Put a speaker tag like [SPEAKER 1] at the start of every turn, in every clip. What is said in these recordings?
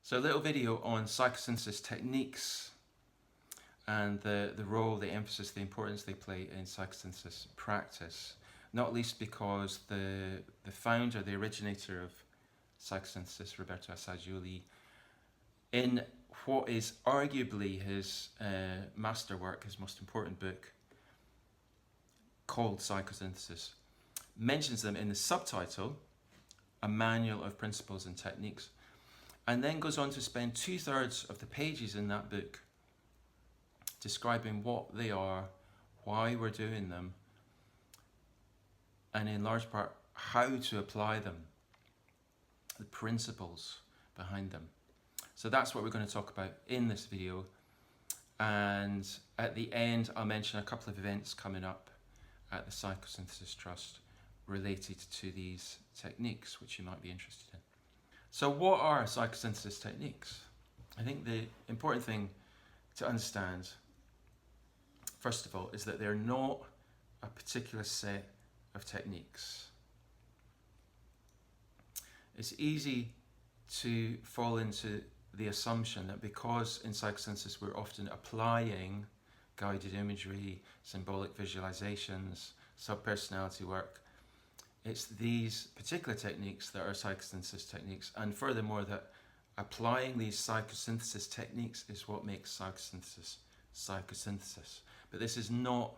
[SPEAKER 1] So a little video on psychosynthesis techniques and the role, the emphasis, the importance they play in psychosynthesis practice. Not least because the founder, the originator of psychosynthesis, Roberto Assagioli, in what is arguably his masterwork, his most important book, called Psychosynthesis, mentions them in the subtitle, A Manual of Principles and Techniques, and then goes on to spend 2/3 of the pages in that book describing what they are, why we're doing them, and in large part how to apply them, the principles behind them. So that's what we're going to talk about in this video, and at the end I'll mention a couple of events coming up at the Psychosynthesis Trust related to these techniques which you might be interested in. So what are psychosynthesis techniques? I think the important thing to understand, first of all, is that they're not a particular set of techniques. It's easy to fall into the assumption that because in psychosynthesis we're often applying guided imagery, symbolic visualizations, subpersonality work, it's these particular techniques that are psychosynthesis techniques, and furthermore that applying these psychosynthesis techniques is what makes psychosynthesis psychosynthesis. But this is not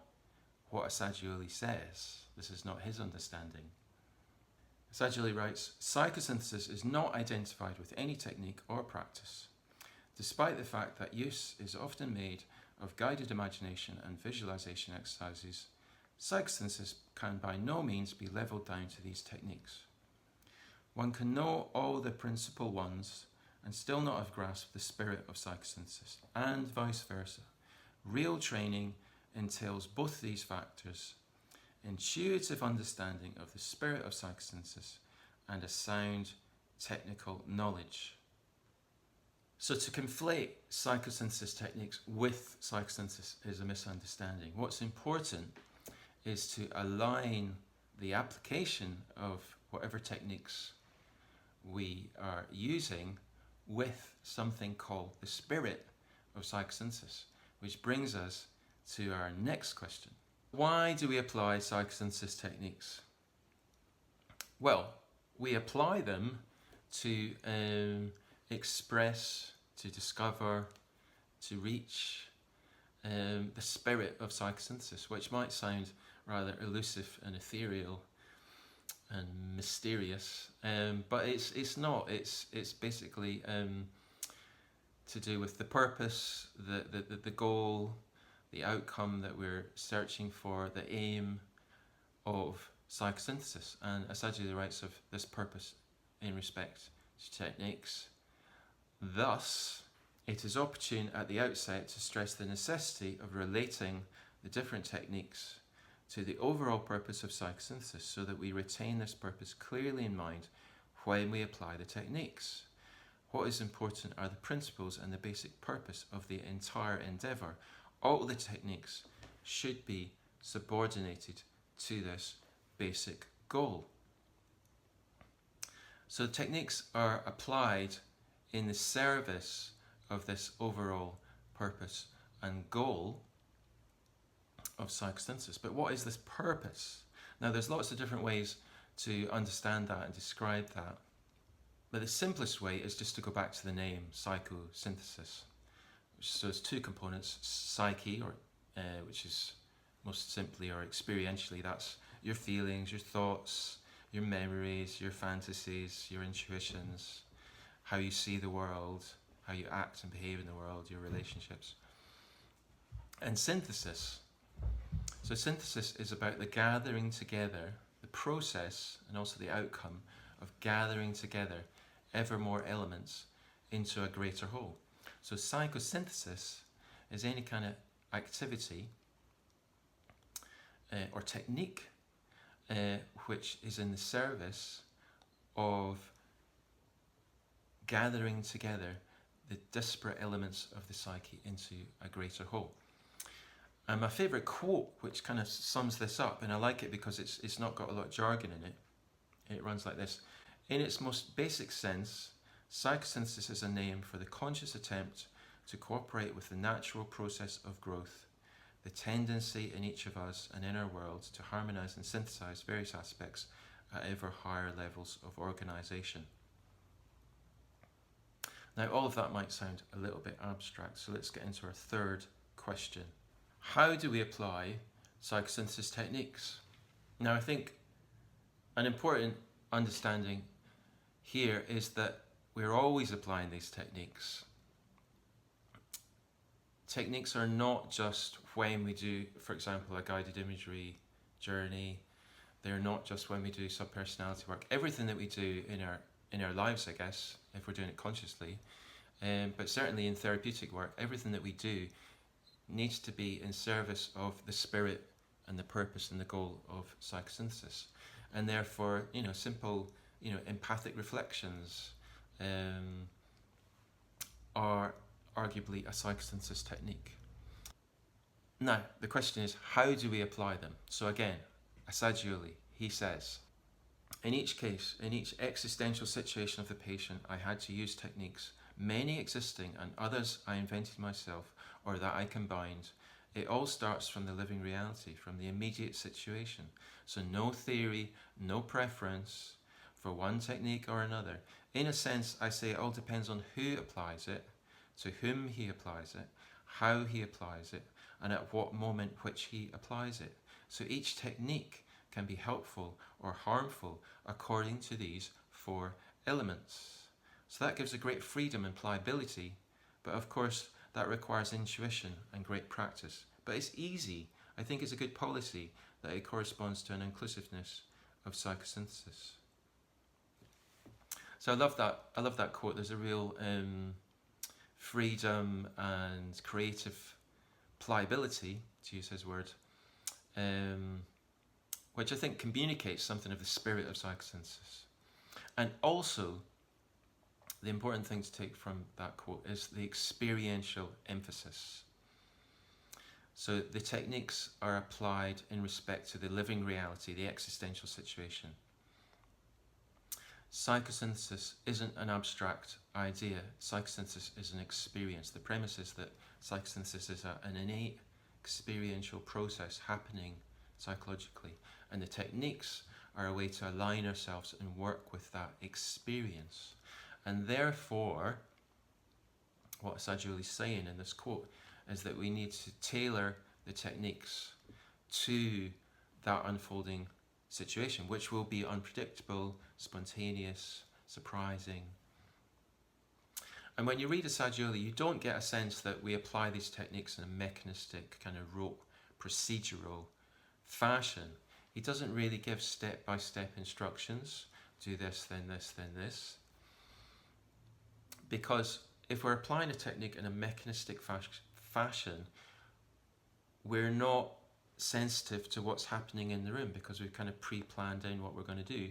[SPEAKER 1] what Assagioli says. This is not his understanding. Assagioli writes, psychosynthesis is not identified with any technique or practice, despite the fact that use is often made of guided imagination and visualization exercises. Psychosynthesis can by no means be leveled down to these techniques. One can know all the principal ones and still not have grasped the spirit of psychosynthesis, and vice versa. Real training entails both these factors: intuitive understanding of the spirit of psychosynthesis and a sound technical knowledge. So to conflate psychosynthesis techniques with psychosynthesis is a misunderstanding. What's important is to align the application of whatever techniques we are using with something called the spirit of psychosynthesis, which brings us to our next question. Why do we apply psychosynthesis techniques? Well, we apply them to express, to discover, to reach the spirit of psychosynthesis, which might sound rather elusive and ethereal and mysterious, but it's not. It's basically to do with the purpose, the goal, the outcome that we're searching for, the aim of psychosynthesis. And Assagioli writes of this purpose in respect to techniques. Thus, it is opportune at the outset to stress the necessity of relating the different techniques to the overall purpose of psychosynthesis so that we retain this purpose clearly in mind when we apply the techniques. What is important are the principles and the basic purpose of the entire endeavour. All the techniques should be subordinated to this basic goal. So techniques are applied in the service of this overall purpose and goal of psychosynthesis. But what is this purpose? Now, there's lots of different ways to understand that and describe that. But the simplest way is just to go back to the name, psychosynthesis. So it's two components: psyche, which is most simply or experientially, that's your feelings, your thoughts, your memories, your fantasies, your intuitions, how you see the world, how you act and behave in the world, your relationships. And synthesis. So synthesis is about the gathering together, the process and also the outcome of gathering together ever more elements into a greater whole. So psychosynthesis is any kind of activity or technique which is in the service of gathering together the disparate elements of the psyche into a greater whole. And my favourite quote, which kind of sums this up, and I like it because it's not got a lot of jargon in it, it runs like this: in its most basic sense, Psychosynthesis is a name for the conscious attempt to cooperate with the natural process of growth, the tendency in each of us and in our world to harmonize and synthesize various aspects at ever higher levels of organization. Now, all of that might sound a little bit abstract, so let's get into our third question. How do we apply psychosynthesis techniques? Now, I think an important understanding here is that we're always applying these techniques. Techniques are not just when we do, for example, a guided imagery journey. They're not just when we do subpersonality work. Everything that we do in our lives, I guess, if we're doing it consciously, but certainly in therapeutic work, everything that we do needs to be in service of the spirit and the purpose and the goal of psychosynthesis. And therefore, simple, empathic reflections are arguably a psychosynthesis technique. Now, the question is, how do we apply them? So again, Assagioli, he says, in each case, in each existential situation of the patient, I had to use techniques, many existing and others I invented myself or that I combined. It all starts from the living reality, from the immediate situation. So no theory, no preference for one technique or another. In a sense, I say it all depends on who applies it, to whom he applies it, how he applies it, and at what moment which he applies it. So each technique can be helpful or harmful according to these 4 elements. So that gives a great freedom and pliability, but of course that requires intuition and great practice. But it's easy. I think it's a good policy that it corresponds to an inclusiveness of psychosynthesis. So I love that quote. There's a real freedom and creative pliability, to use his word, which I think communicates something of the spirit of psychosynthesis. And also, the important thing to take from that quote is the experiential emphasis. So the techniques are applied in respect to the living reality, the existential situation. Psychosynthesis isn't an abstract idea. Psychosynthesis is an experience. The premise is that psychosynthesis is an innate experiential process happening psychologically, and the techniques are a way to align ourselves and work with that experience. And therefore, what Assagioli is saying in this quote is that we need to tailor the techniques to that unfolding situation, which will be unpredictable, spontaneous, surprising. And when you read Assagioli, you don't get a sense that we apply these techniques in a mechanistic, kind of rote, procedural fashion. He doesn't really give step-by-step instructions, do this, then this, then this. Because if we're applying a technique in a mechanistic fashion, we're not sensitive to what's happening in the room because we've kind of pre-planned in what we're going to do,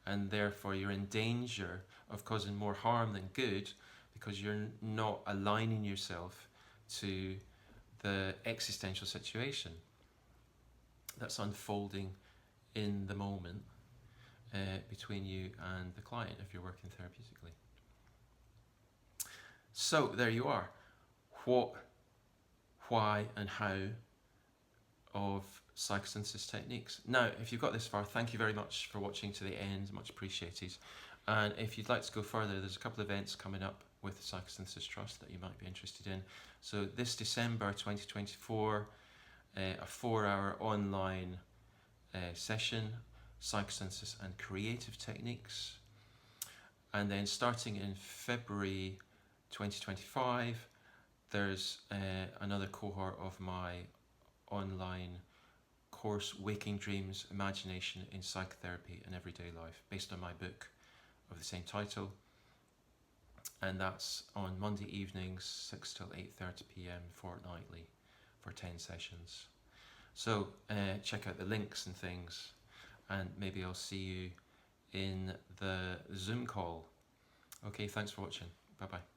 [SPEAKER 1] and therefore you're in danger of causing more harm than good because you're not aligning yourself to the existential situation that's unfolding in the moment between you and the client if you're working therapeutically. So there you are. What, why and how of psychosynthesis techniques. Now, if you've got this far, thank you very much for watching to the end, much appreciated. And if you'd like to go further, there's a couple of events coming up with the Psychosynthesis Trust that you might be interested in. So this December 2024, a 4-hour online session, Psychosynthesis and Creative Techniques. And then starting in February 2025, there's another cohort of my online course, Waking Dreams, Imagination in Psychotherapy and Everyday Life, based on my book of the same title. And that's on Monday evenings, 6 till 8:30 p.m. fortnightly for 10 sessions. So check out the links and things, and maybe I'll see you in the Zoom call. Okay, thanks for watching. Bye-bye.